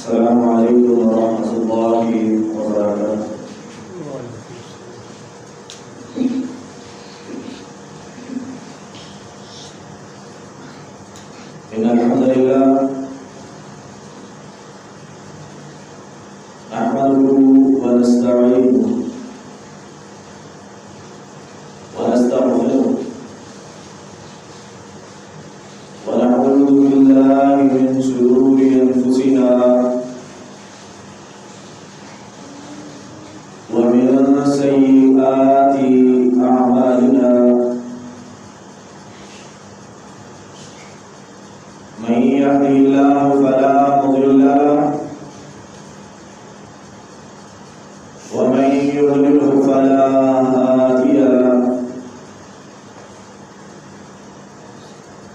السلام علیکم ورحمۃ اللہ وبرکاتہ۔ ان الحمد للہ نحمده ونستعینه ونستغفره ونعوذ بالله من شرور انفسنا ومن سيئات اعمالنا، من يهده الله فلا مضل له ومن يضلله فلا هادي له،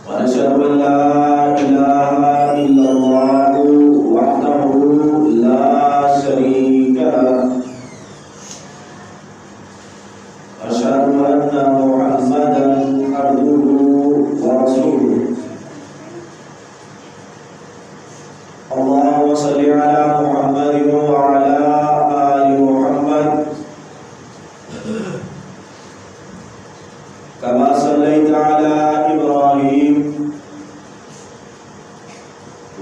ونشهد ان لا اله الا الله وحده لا شريك له، اشهد ان محمدا عبده ورسوله۔ اللهم صل على محمد وعلى آل محمد كما صليت على إبراهيم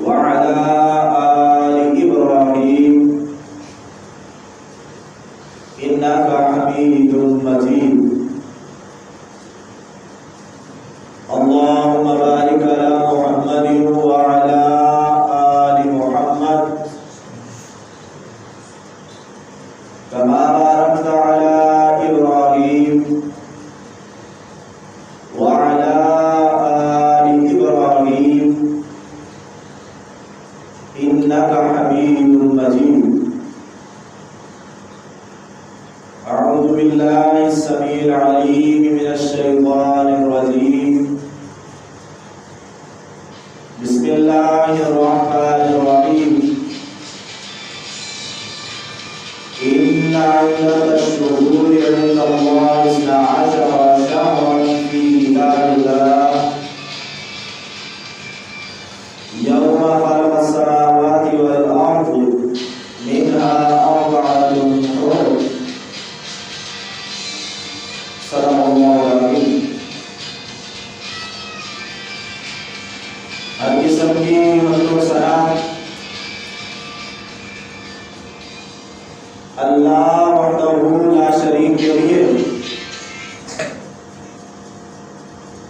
وعلى آل إبراهيم إنك حميد مجيد۔ اللهم بارك على محمد وعلى كما باركت على إبراهيم وعلى آل إبراهيم إنك حميد مجيد۔ أعوذ بالله السميع العليم من الشيطان الرجيم، بسم الله الرحمن الرحيم۔ إن عدة الشهور عند الله 12 شهرا في كتاب الله يوم خلق السماوات والأرض منها 4 حرم۔ صدق الله العظيم۔ ہر قسم کی حمد و ثنا اللہ وحدہ لا شریک کے لیے،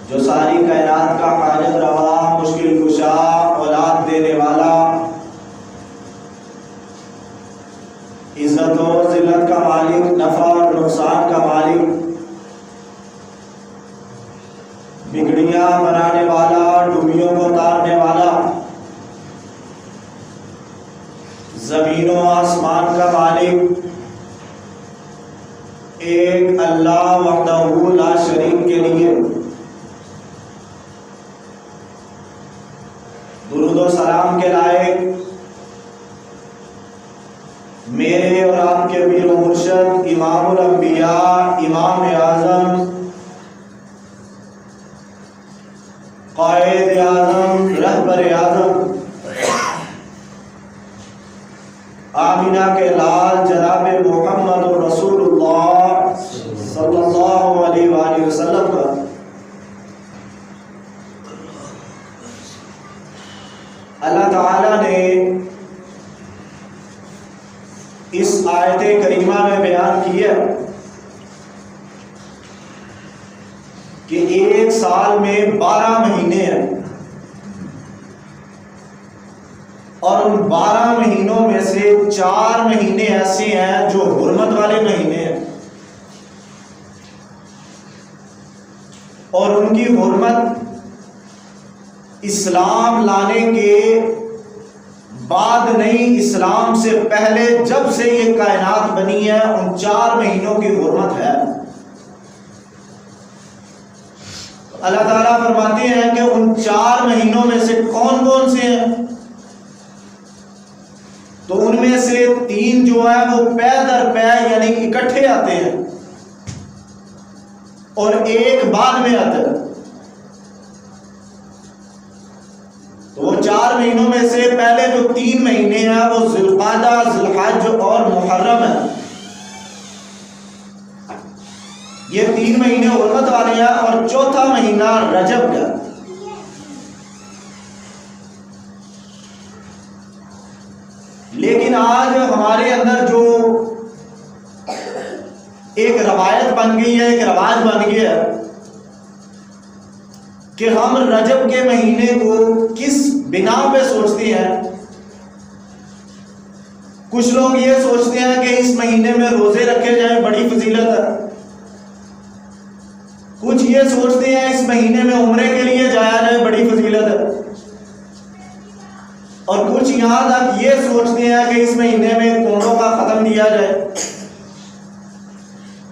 جو ساری کائنات کا حاجت روا، مشکل کشا، اولاد دینے والا، عزت و ذلت کا مالک، نفع اور نقصان کا مالک، بگڑیاں بنانے والا، ڈوبیوں کو اتارنے والا، زمین و آسمان کا مالک، ایک اللہ وحدہ لا شریک کے لیے درود و سلام کے لائق میرے اور آپ کے پیر و مرشد امام الانبیاء، امام اعظم، قائد اعظم، رہبر اعظم، آمینہ کے لال جناب محمد رسول اللہ صلی اللہ علیہ وآلہ وسلم پر اللہ تعالیٰ نے اس آیت کریمہ میں بیان کیا کہ ایک سال میں 12 مہینے ہیں، اور ان 12 مہینوں میں سے 4 مہینے ایسے ہیں جو حرمت والے مہینے ہیں، اور ان کی حرمت اسلام لانے کے بعد نہیں، اسلام سے پہلے جب سے یہ کائنات بنی ہے ان 4 مہینوں کی حرمت ہے۔ اللہ تعالیٰ فرماتے ہیں کہ ان 4 مہینوں میں سے کون کون سے ہیں؟ تو ان میں سے 3 جو ہے وہ پے در پے یعنی اکٹھے آتے ہیں، اور ایک بعد میں آتا ہے۔ تو وہ وہ 4 مہینوں میں سے پہلے جو 3 مہینے ہیں وہ ذی القعدہ، ذی الحج اور محرم ہے. یہ 3 مہینے حرمت والے ہیں اور چوتھا مہینہ رجب کا. لیکن آج ہمارے اندر جو ایک روایت بن گئی ہے، ایک رواج بن گیا ہے کہ ہم رجب کے مہینے کو کس بنا پہ سوچتے ہیں. کچھ لوگ یہ سوچتے ہیں کہ اس مہینے میں روزے رکھے جائیں، بڑی فضیلت ہے. کچھ یہ سوچتے ہیں اس مہینے میں عمرے کے لیے جایا جائے، بڑی فضیلت ہے. اور کچھ یہاں تک یہ سوچتے ہیں کہ اس مہینے میں کوڑوں کا ختم دیا جائے،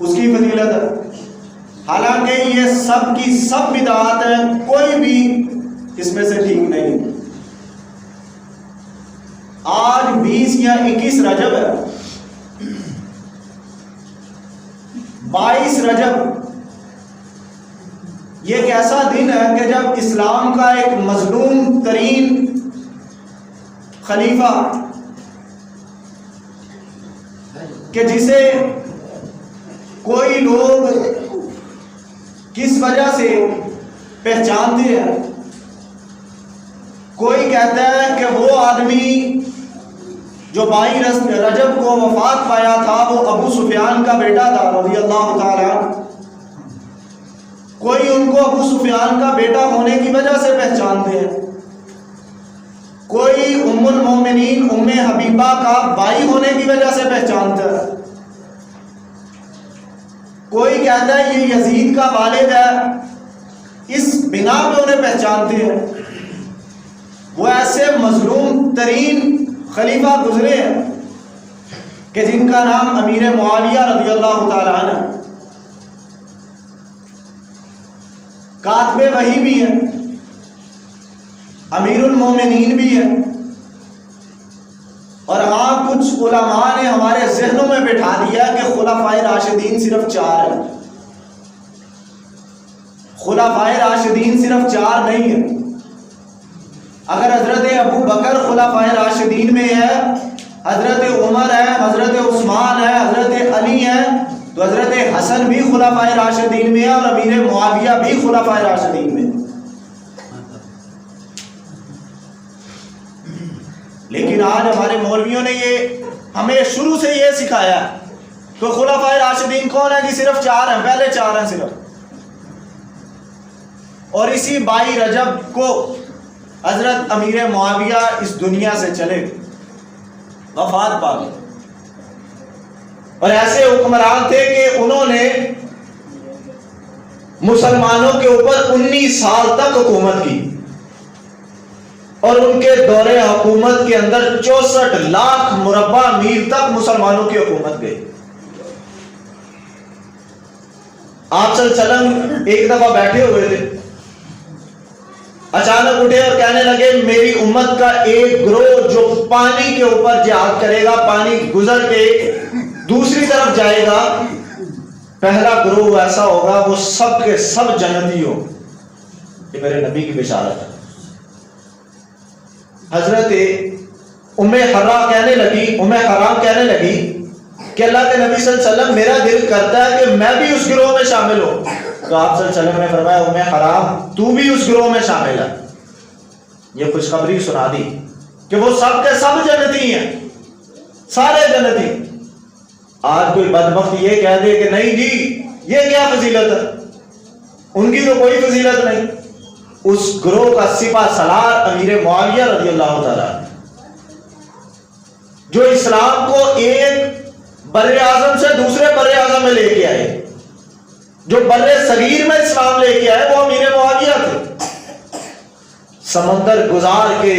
اس کی فضیلت ہے. حالانکہ یہ سب کی سب بدعات ہیں، کوئی بھی اس میں سے ٹھیک نہیں. آج 20 یا 21 رجب ہے. 22 رجب یہ ایک ایسا دن ہے کہ جب اسلام کا ایک مظلوم ترین خلیفہ کہ جسے کوئی لوگ کس وجہ سے پہچانتے ہیں، کوئی کہتا ہے کہ وہ آدمی جو 22 رجب کو وفات پایا تھا وہ ابو سفیان کا بیٹا تھا رضی اللہ تعالی. کوئی ان کو ابو سفیان کا بیٹا ہونے کی وجہ سے پہچانتے ہیں، کوئی ام المومنین ام حبیبہ کا بھائی ہونے کی وجہ سے پہچانتا ہے، کوئی کہتا ہے یہ یزید کا والد ہے، اس بنا پہ انہیں پہچانتے ہیں. وہ ایسے مظلوم ترین خلیفہ گزرے ہیں کہ جن کا نام امیر معاویہ رضی اللہ تعالی عنہ، کاتب وحی بھی ہیں، امیر المومنین بھی ہیں. اور ہاں کچھ علماء نے ہمارے ذہنوں میں بٹھا دیا کہ خلفائے راشدین صرف 4 ہیں. خلفائے راشدین صرف 4 نہیں ہیں. اگر حضرت ابو بکر خلفائے راشدین میں ہے، حضرت عمر ہے، حضرت عثمان ہے، حضرت علی ہے، تو حضرت حسن بھی خلفائے راشدین میں ہے اور امیر معاویہ بھی خلفائے راشدین میں. لیکن آج ہمارے مولویوں نے ہمیں شروع سے یہ سکھایا کہ خلفائے راشدین کون ہے؟ کہ صرف 4 ہیں، پہلے 4 ہیں صرف. اور اسی 22 رجب کو حضرت امیر معاویہ اس دنیا سے چلے، وفات پا گئے. اور ایسے حکمران تھے کہ انہوں نے مسلمانوں کے اوپر 19 سال تک حکومت کی، اور ان کے دور حکومت کے اندر 64 لاکھ مربع میل تک مسلمانوں کی حکومت گئی. آپ صلی اللہ علیہ وسلم ایک دفعہ بیٹھے ہوئے تھے، اچانک اٹھے اور کہنے لگے میری امت کا ایک گروہ جو پانی کے اوپر جہاد کرے گا، پانی گزر کے دوسری طرف جائے گا، پہلا گروہ ایسا ہوگا وہ سب کے سب جنتی ہو. یہ میرے نبی کی بشارت ہے. حضرت ام حرام کہنے لگی کہ اللہ کے نبی صلی اللہ علیہ وسلم میرا دل کرتا ہے کہ میں بھی اس گروہ میں شامل ہوں. تو آپ صلی اللہ علیہ وسلم نے فرمایا ام حرام تو بھی اس گروہ میں شامل ہے. یہ خوشخبری سنا دی کہ وہ سب کے سب جنتی ہیں، سارے جنتی. آج کوئی بدبخت یہ کہہ دے کہ نہیں جی یہ کیا فضیلت ہے، ان کی تو کوئی فضیلت نہیں. اس گروہ کا سپہ سالار امیر معاویہ رضی اللہ تعالیٰ جو اسلام کو ایک بر اعظم سے دوسرے بر اعظم میں لے کے آئے، جو بر صغیر میں اسلام لے کے آئے، وہ امیر معاویہ تھے. سمندر گزار کے،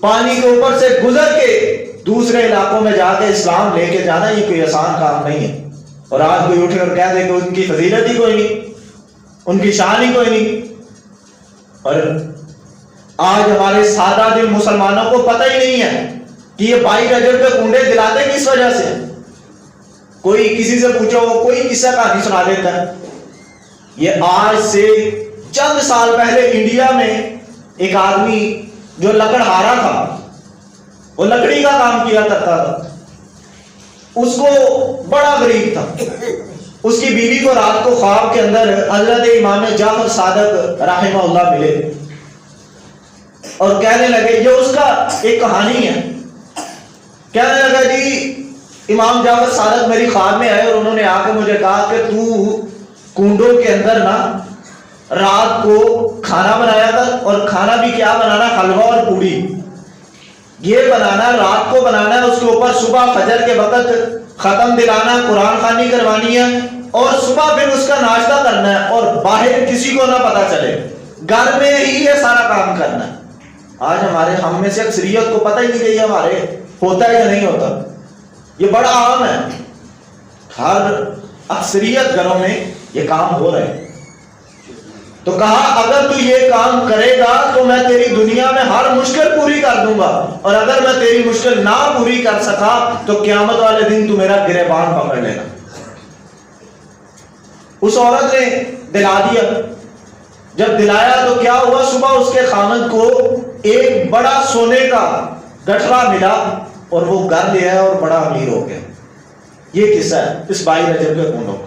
پانی کے اوپر سے گزر کے دوسرے علاقوں میں جا کے اسلام لے کے جانا یہ کوئی آسان کام نہیں ہے. اور آج کوئی اٹھے اور کہہ دے کہ ان کی فضیلت ہی کوئی نہیں، ان کی شان ہی کوئی نہیں. اور آج ہمارے سادہ دل مسلمانوں کو پتہ ہی نہیں ہے کہ یہ 22 رجب کے کنڈے دلاتے کس وجہ سے. کوئی کسی سے پوچھو وہ کوئی قصہ کہانی سنا دیتا ہے. یہ آج سے چند سال پہلے انڈیا میں ایک آدمی جو لکڑہارا تھا، وہ لکڑی کا کام کیا کرتا تھا، اس کو بڑا غریب تھا. اس کی بیوی کو رات کو خواب کے اندر حضرت امام جعفر صادق رحمہ اللہ ملے اور کہنے لگے، یہ اس کا ایک کہانی ہے، کہنے لگا جی امام جعفر صادق میری خواب میں آئے اور انہوں نے آ کے مجھے کہا کہ تو کنڈوں کے اندر نا رات کو کھانا بنایا تھا، اور کھانا بھی کیا بنانا، حلوہ اور پوڑی، یہ بنانا رات کو بنانا ہے، اس کے اوپر صبح فجر کے وقت ختم دلانا، قرآن خوانی کروانی ہے، اور صبح پھر اس کا ناشتہ کرنا ہے، اور باہر کسی کو نہ پتا چلے، گھر میں ہی یہ سارا کام کرنا ہے. آج ہم میں سے اکثریت کو پتہ ہی نہیں کہ یہ ہمارے ہوتا ہے یا نہیں ہوتا. یہ بڑا عام ہے، ہر اکثریت گھروں میں یہ کام ہو رہے ہیں. تو کہا اگر تو یہ کام کرے گا تو میں تیری دنیا میں ہر مشکل پوری کر دوں گا، اور اگر میں تیری مشکل نہ پوری کر سکا تو قیامت والے دن تو میرا گریبان پکڑ لینا. اس عورت نے دلا دیا. جب دلایا تو کیا ہوا، صبح اس کے خامد کو ایک بڑا سونے کا گٹھڑا ملا اور وہ گھر لے آیا اور بڑا امیر ہو گیا. یہ قصہ ہے اس بھائی رجب کے کنڈوں کا.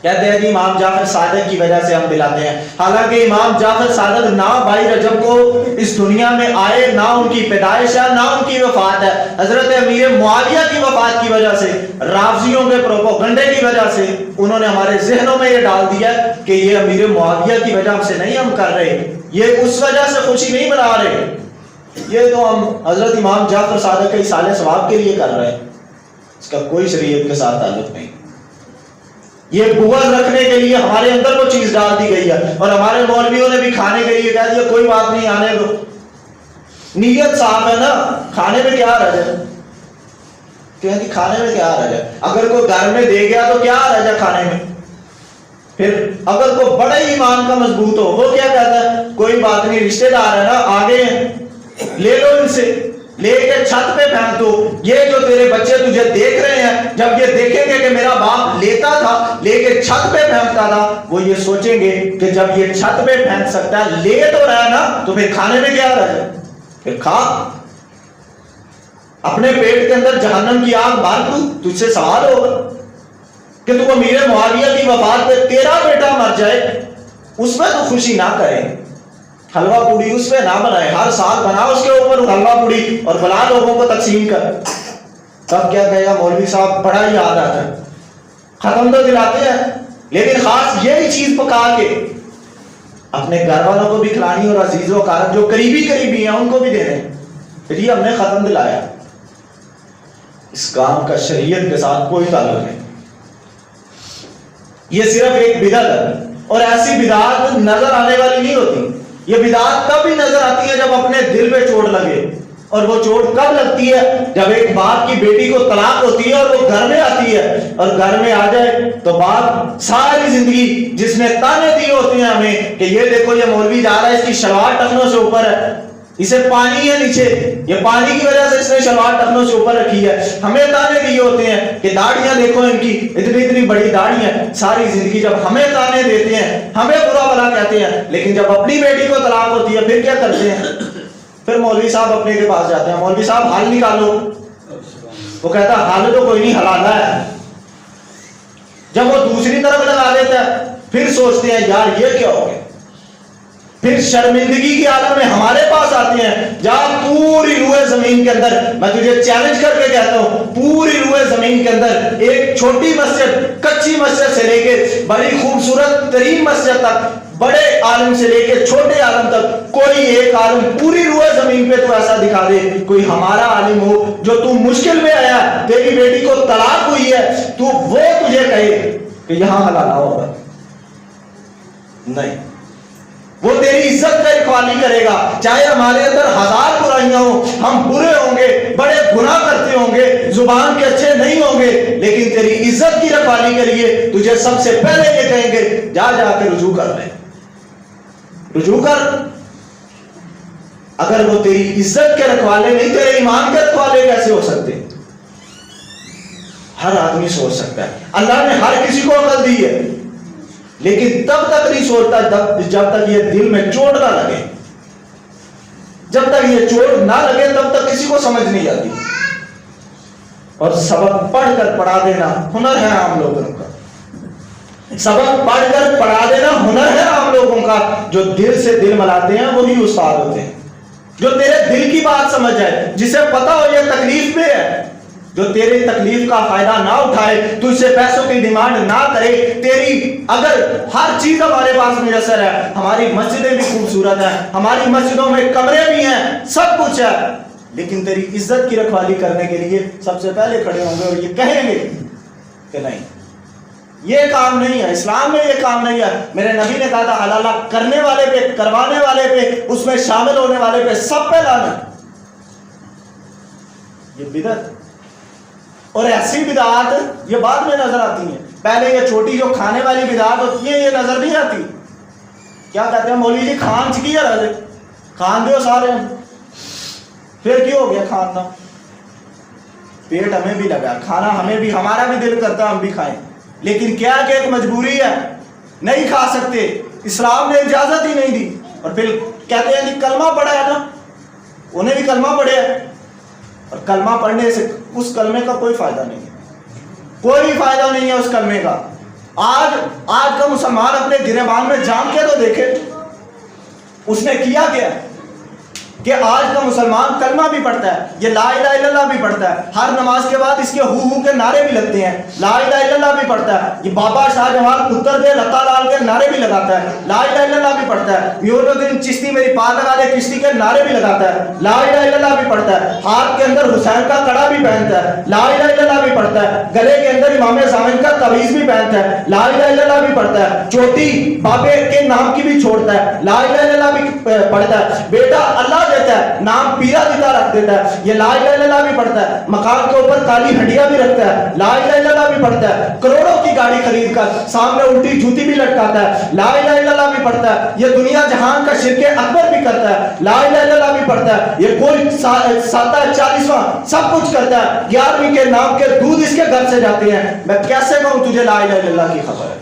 کہتے ہیں کہ امام جعفر صادق کی وجہ سے ہم دلاتے ہیں، حالانکہ امام جعفر صادق نہ بھائی رجب کو اس دنیا میں آئے، نہ ان کی پیدائش ہے، نہ ان کی وفات ہے. حضرت امیر معاویہ کی وفات کی وجہ سے، رافضیوں کے پروپیگنڈے کی وجہ سے انہوں نے ہمارے ذہنوں میں یہ ڈال دیا کہ یہ امیر معاویہ کی وجہ سے نہیں ہم کر رہے، یہ اس وجہ سے خوشی نہیں منا رہے، یہ تو ہم حضرت امام جعفر صادق کے ایصال ثواب کے لیے کر رہے ہیں. اس کا کوئی شریعت کے ساتھ تعلق نہیں. یہ بغض رکھنے کے لیے ہمارے اندر وہ چیز ڈال دی گئی ہے، اور ہمارے مولویوں نے بھی کھانے کے لیے کہہ دیا کوئی بات نہیں، آنے دو، نیت صاف ہے نا، کھانے میں کیا رہ جائے، کہ کھانے میں کیا رہ جائے، اگر کوئی گھر میں دے گیا تو کیا رہ جائے کھانے میں. پھر اگر کوئی بڑے ایمان کا مضبوط ہو وہ کیا کہتا ہے، کوئی بات نہیں، رشتے دار ہے نا، آگے ہیں، لے لو ان سے، لے کے چھت پہ پھینک دو. یہ جو تیرے بچے تجھے دیکھ رہے ہیں، جب یہ دیکھیں گے کہ میرا باپ لیتا تھا، لے کے چھت پہ پھینکتا تھا، وہ یہ سوچیں گے کہ جب یہ چھت پہ پھینک سکتا ہے، لے تو رہا ہے نا، تو پھر کھانے میں کیا رہ جائے، پھر کھا. اپنے پیٹ کے اندر جہنم کی آگ بھر دو، تجھ سے سوال ہوگا کہ تو امیر معاویہ کی وفات پہ تیرا بیٹا مر جائے، اس میں تو خوشی نہ کرے، حلوہ پوڑی اس پہ نہ بنائے، ہر سال بنا اس کے اوپر حلوہ پوڑی اور بلا لوگوں کو تقسیم کر. تب کیا کہے گا مولوی صاحب بڑا ہی یاد آتا ہے. ختم تو دلاتے ہیں لیکن خاص یہی چیز پکا کے اپنے گھر والوں کو بھی کھلانی، اور عزیز و اقارب جو قریبی ہیں ان کو بھی دینے. پھر یہ ہم نے ختم دلایا. اس کام کا شریعت کے ساتھ کوئی تعلق نہیں. یہ صرف ایک بدعت ہے، اور ایسی بدعت نظر آنے والی نہیں ہوتی. یہ بدعت کب بھی نظر آتی ہے جب اپنے دل پہ چوٹ لگے، اور وہ چوٹ کب لگتی ہے، جب ایک باپ کی بیٹی کو طلاق ہوتی ہے اور وہ گھر میں آتی ہے، اور گھر میں آ جائے تو باپ ساری زندگی جس نے تانے دیے ہوتے ہیں ہمیں کہ یہ دیکھو یہ مولوی جا رہا ہے، اس کی شلوار ٹخنوں سے اوپر ہے، اسے پانی ہے نیچے، یہ پانی کی وجہ سے اس نے شلوار ٹخنوں سے اوپر رکھی ہے، ہمیں تانے دیے ہوتے ہیں کہ داڑیاں دیکھو ان کی اتنی اتنی بڑی داڑھی ہیں. ساری زندگی جب ہمیں تانے دیتے ہیں، ہمیں برا بھلا کہتے ہیں، لیکن جب اپنی بیٹی کو طلاق ہوتی ہے پھر کیا کرتے ہیں، پھر مولوی صاحب اپنے کے پاس جاتے ہیں، مولوی صاحب حل نکالو. وہ کہتا ہے حل تو کوئی نہیں، حلالہ ہے. جب وہ دوسری طرف لگا دیتا ہے پھر سوچتے ہیں یار یہ کیا ہو گیا. پھر شرمندگی کی عالم میں ہمارے پاس آتے ہیں، جہاں پوری روئے زمین کے اندر، میں تجھے چیلنج کر کے کہتا ہوں، پوری روئے زمین کے اندر ایک چھوٹی مسجد، کچی مسجد سے لے کے بڑی خوبصورت ترین مسجد تک، بڑے عالم سے لے کے چھوٹے عالم تک، کوئی ایک عالم پوری روئے زمین پہ تو ایسا دکھا دے، کوئی ہمارا عالم ہو جو تو مشکل میں آیا، تیری بیٹی کو طلاق ہوئی ہے، تو وہ تجھے کہے کہ یہاں حلالہ ہوگا. نہیں، وہ تیری عزت کا رکھوالی کرے گا، چاہے ہمارے اندر ہزار برائیاں ہوں، ہم برے ہوں گے، بڑے گناہ کرتے ہوں گے، زبان کے اچھے نہیں ہوں گے، لیکن تیری عزت کی رکھوالی کے لیے تجھے سب سے پہلے یہ کہیں گے جا جا کے رجوع کر لے، رجوع کر. اگر وہ تیری عزت کے رکھوالے نہیں، تیرے ایمان کے رکھوالے کیسے ہو سکتے؟ ہر آدمی سوچ سکتا ہے، اللہ نے ہر کسی کو عقل دی ہے، لیکن تب تک نہیں سوچتا جب تک یہ دل میں چوٹ نہ لگے. جب تک یہ چوٹ نہ لگے تب تک کسی کو سمجھ نہیں آتی. اور سبق پڑھ کر پڑھا دینا ہنر ہے عام لوگوں کا. سبق پڑھ کر پڑھا دینا ہنر ہے عام لوگوں کا. جو دل سے دل ملاتے ہیں وہی استاد ہوتے ہیں. جو تیرے دل کی بات سمجھ جائے, جسے پتا ہو یہ تکلیف میں ہے, جو تیری تکلیف کا فائدہ نہ اٹھائے, تجھ سے پیسوں کی ڈیمانڈ نہ کرے. تیری اگر ہر چیز ہمارے پاس میسر ہے, ہماری مسجدیں بھی خوبصورت ہیں, ہماری مسجدوں میں کمرے بھی ہیں, سب کچھ ہے, لیکن تیری عزت کی رکھوالی کرنے کے لیے سب سے پہلے کھڑے ہوں گے اور یہ کہیں گے کہ نہیں, یہ کام نہیں ہے, اسلام میں یہ کام نہیں ہے. میرے نبی نے کہا تھا حلالہ کرنے والے پہ, کروانے والے پہ, اس میں شامل ہونے والے پہ, سب پہ لعنت. یہ بدعت اور ایسی بدعات یہ بعد میں نظر آتی ہیں. پہلے یہ چھوٹی جو کھانے والی بدعات ہوتی ہے یہ نظر نہیں آتی. کیا کہتے ہیں مولوی جی کھان چکی ہے رہے کھان دیو سارے, پھر کیوں ہو گیا کھانا؟ پیٹ ہمیں بھی لگا, کھانا ہمیں بھی, ہمارا بھی دل کرتا ہم بھی کھائیں, لیکن کیا کہ ایک مجبوری ہے, نہیں کھا سکتے, اسلام نے اجازت ہی نہیں دی. اور پھر کہتے ہیں کہ کلمہ پڑھا ہے نا, انہیں بھی کلمہ پڑھے ہے, اور کلمہ پڑھنے سے اس کلمے کا کوئی فائدہ نہیں ہے, کوئی فائدہ نہیں ہے اس کلمے کا. آج کا مسلمان اپنے گریبان میں جان کے تو دیکھے اس نے کیا کیا کہ آج کا مسلمان کلمہ بھی پڑھتا ہے, یہ لا الہ الا اللہ بھی پڑھتا ہے, ہر نماز کے بعد اس کے ہو کے نعرے بھی لگتے ہیں, لا الہ الا اللہ بھی پڑھتا ہے, یہ بابا شاہ جمال پتر دے لتا لال کے نعرے بھی لگاتا ہے, لا الہ الا اللہ بھی پڑھتا ہے, میور الدین چشتی میری پار لگا دے کشتی کے نعرے بھی لگاتا ہے, لا الہ الا اللہ بھی پڑھتا ہے, ہاتھ کے اندر حسین کا کڑا بھی پہنتا ہے, لا الہ الا اللہ بھی پڑھتا ہے, گلے کے اندر امام زامن کا تعویذ بھی پہنتا ہے, لا الہ الا اللہ بھی پڑھتا ہے, چوٹی بابے کے نام کی بھی چھوڑتا ہے, لا الہ الا اللہ بھی پڑھتا ہے, بیٹا اللہ دیتا ہے, نام پیرا دیتا رکھ دیتا ہے, یہ لا الہ الا اللہ بھی پڑھتا ہے, مکان کے اوپر کالی ہڈیاں بھی رکھتا ہے, لا الہ الا اللہ بھی پڑھتا ہے, کروڑوں کی گاڑی خرید کر سامنے الٹی جوتی بھی لٹکاتا ہے, لا الہ الا اللہ بھی پڑھتا ہے, یہ دنیا جہان کا شرک اکبر بھی کرتا ہے, لا الہ الا اللہ بھی پڑھتا ہے, یہ کوئی 40واں سب کچھ کرتا ہے, 11ویں کے نام کے دودھ اس کے گھر سے جاتے ہیں. میں کیسے کہوں تجھے لا الہ الا اللہ کی خبر ہے؟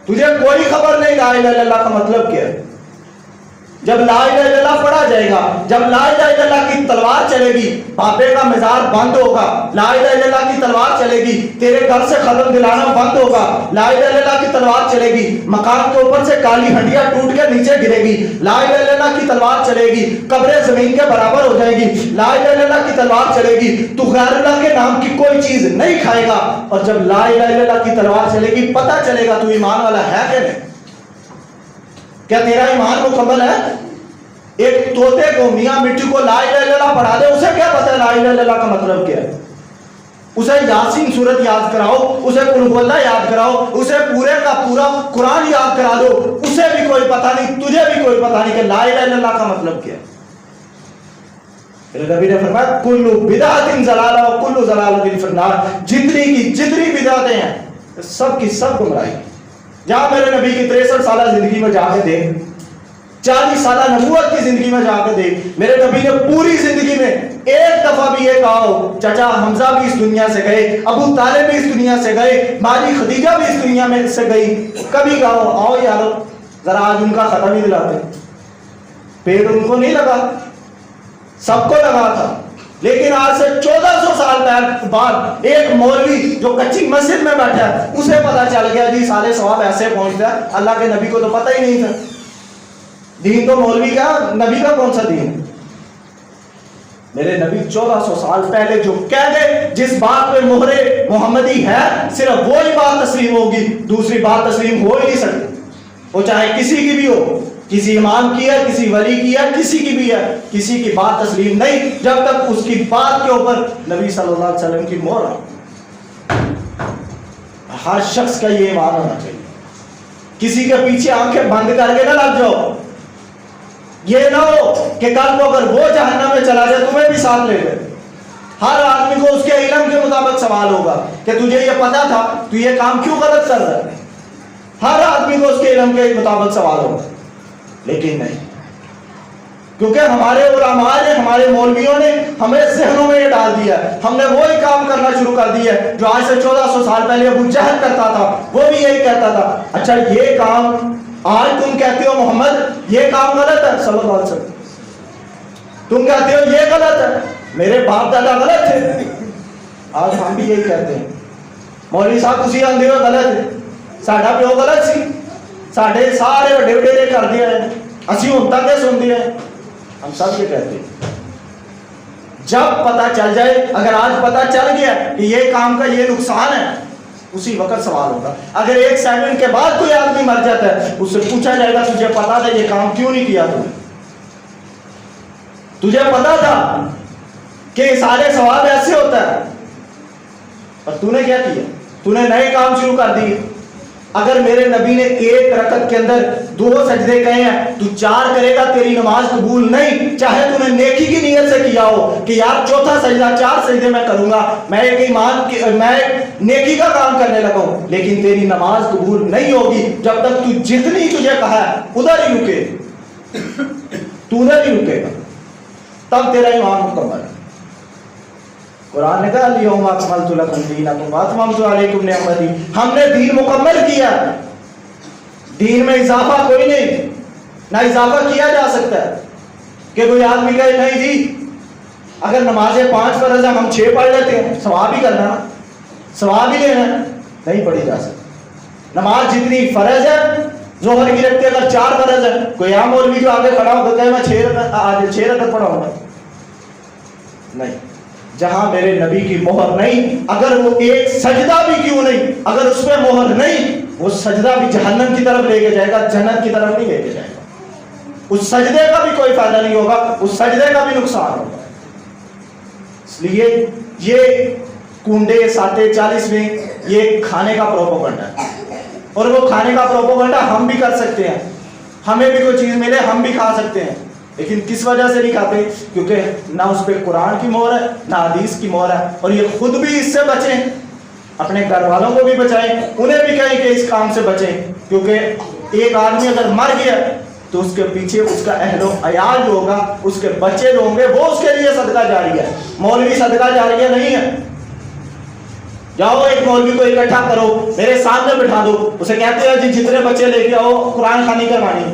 تجھے کوئی خبر نہیں لا الہ الا اللہ کا مطلب کیا ہے. جب لا الہ الا اللہ پڑھا جائے گا, جب لا الہ الا اللہ کی تلوار چلے گی, بابے کا مزار بند ہوگا, لا الہ الا اللہ کی تلوار چلے گی, تیرے گھر سے ختم دلانا بند ہوگا, لا الہ الا اللہ کی تلوار چلے گی, مکان کے اوپر سے کالی ہڈیاں ٹوٹ کے نیچے گرے گی, لا الہ الا اللہ کی تلوار چلے گی, قبریں زمین کے برابر ہو جائیں گی, لا الہ الا اللہ کی تلوار چلے گی, تو غیر اللہ کے نام کی کوئی چیز نہیں کھائے گا. اور جب لا الہ الا اللہ کی تلوار چلے گی پتہ چلے گا تو ایمان والا ہے کہ نہیں. کیا تیرا ایمان مکمل ہے؟ ایک طوطے کو میاں مٹی کو لا الہ الا اللہ پڑھا دے, اسے کیا پتہ ہے لا الہ الا اللہ کا مطلب کیا ہے؟ اسے یاسین سورت یاد کراؤ, اسے قل هو اللہ یاد کراؤ, اسے پورے کا پورا قرآن یاد کرا دو, اسے بھی کوئی پتہ نہیں, تجھے بھی کوئی پتہ نہیں کہ لا الہ الا اللہ کا مطلب کیا ہے. پھر نبی نے فرمایا کل بدعت ضلالہ و کل ضلالۃ فی النار, جتنی کی جتنی بدعتیں ہیں سب کی سب گمراہی. جہاں میرے نبی کی 63 سالہ زندگی میں جا کے دیکھ, 40 سالہ نبوت کی زندگی میں جا کے دیکھ, میرے نبی نے پوری زندگی میں ایک دفعہ بھی یہ کہا ہو چچا حمزہ بھی اس دنیا سے گئے, ابو طالب بھی اس دنیا سے گئے, مالی خدیجہ بھی اس دنیا میں سے گئی, کبھی کہا ہو آؤ یارو ذرا آج ان کا ختم ہی دلاتے. پیٹ ان کو نہیں لگا, سب کو لگا تھا, لیکن آج سے 1400 سال بعد ایک مولوی جو کچی مسجد میں بیٹھا ہے اسے پتا چل گیا جی سارے ثواب ایسے پہنچتا ہے, اللہ کے نبی کو تو پتہ ہی نہیں تھا. دین تو مولوی کا, نبی کا کون سا دین ہے؟ میرے نبی 1400 سال پہلے جو کہہ گئے جس بات پہ مہر محمدی ہے صرف وہی بات تسلیم ہوگی, دوسری بات تسلیم ہو ہی نہیں سکتی, وہ چاہے کسی کی بھی ہو, کسی امام کی ہے, کسی ولی کی ہے, کسی کی بھی ہے, کسی کی بات تسلیم نہیں جب تک اس کی بات کے اوپر نبی صلی اللہ علیہ وسلم کی مہر ہے. ہر شخص کا یہ ایمان ہونا چاہیے. کسی کے پیچھے آنکھیں بند کر کے نہ لگ جاؤ, یہ نہ ہو کہ کل کو اگر وہ جہنم میں چلا جائے تمہیں بھی ساتھ لے گئے. ہر آدمی کو اس کے علم کے مطابق سوال ہوگا کہ تجھے یہ پتا تھا تو یہ کام کیوں غلط کر رہا ہے. ہر آدمی کو اس کے علم کے مطابق سوال ہوگا, لیکن نہیں, کیونکہ ہمارے علماء نے, ہمارے مولویوں نے ہمیں ذہنوں میں یہ ڈال دیا ہے, ہم نے وہی کام کرنا شروع کر دیا ہے جو آج سے 1400 سال پہلے ابو جہل کرتا تھا, وہ بھی یہی کہتا تھا. اچھا یہ کام آج تم کہتے ہو محمد یہ کام غلط ہے, صلی اللہ علیہ وسلم تم کہتے ہو یہ غلط ہے، میرے باپ دادا غلط تھے، آج ہم بھی یہی کہتے ہیں مولوی صاحب تسی آندے ہو غلط ہے، ساڈا پیو غلط سی، ساڈے سارے وڈے وڈیرے کر دیا ہے، اسی ہن تک سن دیا ہے، ہم سب یہ کہتے ہیں۔ جب پتہ چل جائے، اگر آج پتہ چل گیا کہ یہ کام کا یہ نقصان ہے، اسی وقت سوال ہوگا۔ اگر 1 سیکنڈ کے بعد کوئی آدمی مر جاتا ہے، اس سے پوچھا جائے گا تجھے پتا تھا یہ کام کیوں نہیں کیا تجھے پتا تھا کہ سارے ثواب ایسے ہوتا ہے اور تو نے کیا کیا؟ تو نے نئے کام شروع کر دیے۔ اگر میرے نبی نے 1 رکعت کے اندر 2 سجدے کہے ہیں، تو 4 کرے گا تیری نماز قبول نہیں، چاہے تو نے نیکی کی نیت سے کیا ہو کہ یار 4تھا سجدہ 4 سجدے میں کروں گا، میں نیکی کا کام کرنے لگا ہوں، لیکن تیری نماز قبول نہیں ہوگی جب تک تو جتنی تجھے کہا ہے ادھر ہی رکے، تو ادھر ہی رکے گا، تب تیرا ایمان مکمل ہے۔ قرآن نے کہا الیوم اکملت لکم دینکم واتممت علیکم نعمتی، ہم نے دین مکمل کیا، دین میں اضافہ کوئی نہیں، نہ اضافہ کیا جا سکتا ہے کہ کوئی آدمی کہے نہیں جی اگر نمازیں 5 فرض ہیں ہم 6 پڑھ لیتے ہیں، ثواب ہی کرنا، ثواب ہی لینا، نہیں پڑھی جا سکتی۔ نماز جتنی فرض ہے ظہر کی رکھتے اگر 4 فرض ہے، کوئی عام مولوی جو آگے کھڑا ہوتا ہے میں 6 رکعت پڑھاؤں گا، نہیں، جہاں میرے نبی کی مہر نہیں، اگر وہ 1 سجدہ بھی کیوں نہیں، اگر اس پہ مہر نہیں، وہ سجدہ بھی جہنم کی طرف لے کے جائے گا، جنت کی طرف نہیں لے کے جائے گا، اس سجدے کا بھی کوئی فائدہ نہیں ہوگا، اس سجدے کا بھی نقصان ہوگا۔ اس لیے یہ کنڈے 40 یہ کھانے کا پروپیگنڈا ہے، اور وہ کھانے کا پروپیگنڈا ہم بھی کر سکتے ہیں، ہمیں بھی کوئی چیز ملے ہم بھی کھا سکتے ہیں، لیکن کس وجہ سے نہیں کھاتے؟ کیونکہ نہ اس پہ قرآن کی مہر ہے نہ حدیث کی مہر ہے، اور یہ خود بھی اس سے بچیں، اپنے گھر والوں کو بھی بچائیں، انہیں بھی کہیں کہ اس کام سے بچیں، کیونکہ ایک آدمی اگر مر گیا تو اس کے پیچھے اس کا اہل و عیال جو ہوگا، اس کے بچے جو ہوں گے، وہ اس کے لیے صدقہ جاریہ ہے، مولوی صدقہ جاریہ نہیں ہے۔ جاؤ ایک مولوی کو اکٹھا کرو، میرے سامنے بٹھا دو، اسے کہتے ہیں جی جتنے بچے لے کے آؤ قرآن خوانی کروانی،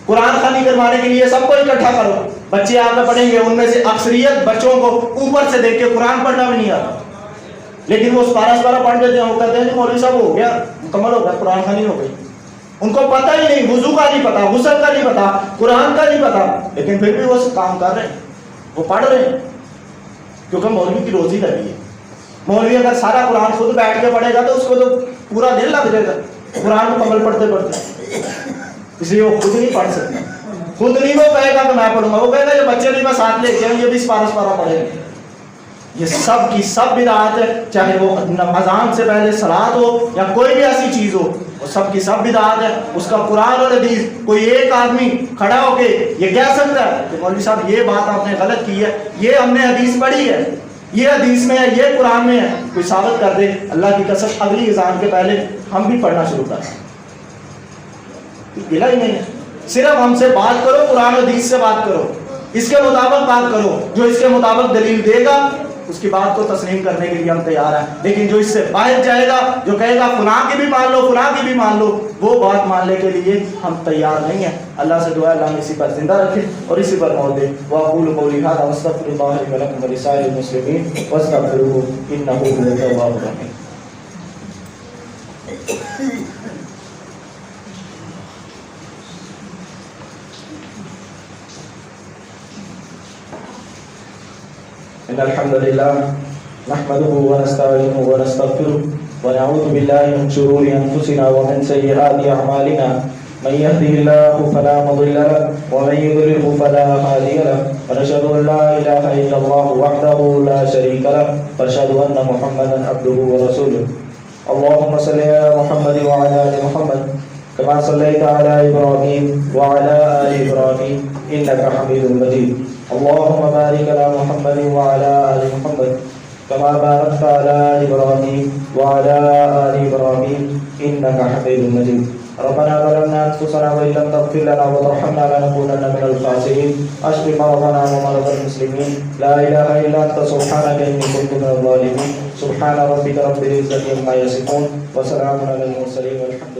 قرآن خوانی کروانے کے لیے سب کو اکٹھا کرو، بچے آپ میں پڑھیں گے، ان میں سے اکثریت بچوں کو اوپر سے دیکھ کے قرآن پڑھنا بھی نہیں آتا، لیکن وہ سپارہ پڑھ لیتے ہیں، وہ کہتے ہیں جی مولوی صاحب ہو گیا، مکمل ہو گیا، قرآن خوانی ہو گئی، ان کو پتہ ہی نہیں، وضو کا نہیں پتا، غسل کا نہیں پتا، قرآن کا نہیں پتا، لیکن پھر بھی وہ کام کر رہے ہیں، وہ پڑھ رہے ہیں، کیونکہ مولوی کی روزی لگی ہے۔ مولوی اگر سارا قرآن خود بیٹھ کے پڑھے گا تو اس کو تو پورا دن لگ جائے گا قرآن مکمل پڑھتے پڑھتے، اس لیے وہ خود نہیں پڑھ سکتا، خود نہیں وہ کہے گا کہ میں پڑھوں گا، وہ کہے گا یہ بچے بھی میں ساتھ لے کے یہ بھی سپارہ پڑھیں گے۔ یہ سب کی سب بدعات ہے، چاہے وہ اذان سے پہلے صلاۃ ہو یا کوئی بھی ایسی چیز ہو، وہ سب کی سب بدعات ہے۔ اس کا قرآن اور حدیث کوئی ایک آدمی کھڑا ہو کے یہ کہہ سکتا ہے کہ مولوی صاحب یہ بات آپ نے غلط کی ہے، یہ ہم نے حدیث پڑھی ہے، یہ حدیث میں ہے، یہ قرآن میں ہے، کوئی ثابت کر دے، اللہ کی قسم اگلی اذان کے پہلے ہم بھی پڑھنا شروع کر دیں۔ گلا ہی نہیں ہے، صرف ہم سے بات کرو، قرآن حدیث سے بات کرو، اس کے مطابق بات کرو، جو اس کے مطابق دلیل دے گا اس کی بات کو تسلیم کرنے کے لیے ہم تیار ہیں، لیکن جو اس سے باہر جائے گا، جو کہے گا فلاں کی بھی مان لو، فلاں کی بھی مان لو، وہ بات ماننے کے لیے ہم تیار نہیں ہیں۔ اللہ سے دعا ہے اللہ ہمیں اسی پر زندہ رکھے اور اسی پر موت دے۔ وَأَقُولُ قَوْلِي هَذَا وَأَسْتَغْفِرُ اللَّهَ لِي وَلَكُمْ وَلِسَائِرِ الْمُسْلِمِينَ وَاسْتَغْفِرُوهُ إِنَّهُ هُوَ التَّوَّابُ الرَّحِيمُ۔ إن الحمد لله نحمده ونستعينه ونستغفره ونعوذ بالله من شرور أنفسنا ومن سيئات أعمالنا من يهده الله فلا مضل له ومن يضلل فلا هادي له ونشهد أن لا إله إلا الله وحده لا شريك له ونشهد أن محمدا عبده ورسوله اللهم صل على محمد وعلى آل محمد كما صليت على إبراهيم وعلى آل إبراهيم إنك حميد مجيد اللهم بارك على محمد وعلى آل محمد كما باركت على إبراهيم وعلى آل إبراهيم إنك حميد مجيد ربنا ظلمنا أنفسنا وإن لم تغفر لنا وترحمنا لنكونن من الخاسرين اشف مرضنا ومرضى المسلمين لا إله إلا أنت سبحانك إني كنت من الظالمين سبحان ربك رب العزة عما يصفون وسلام على المرسلين والحمد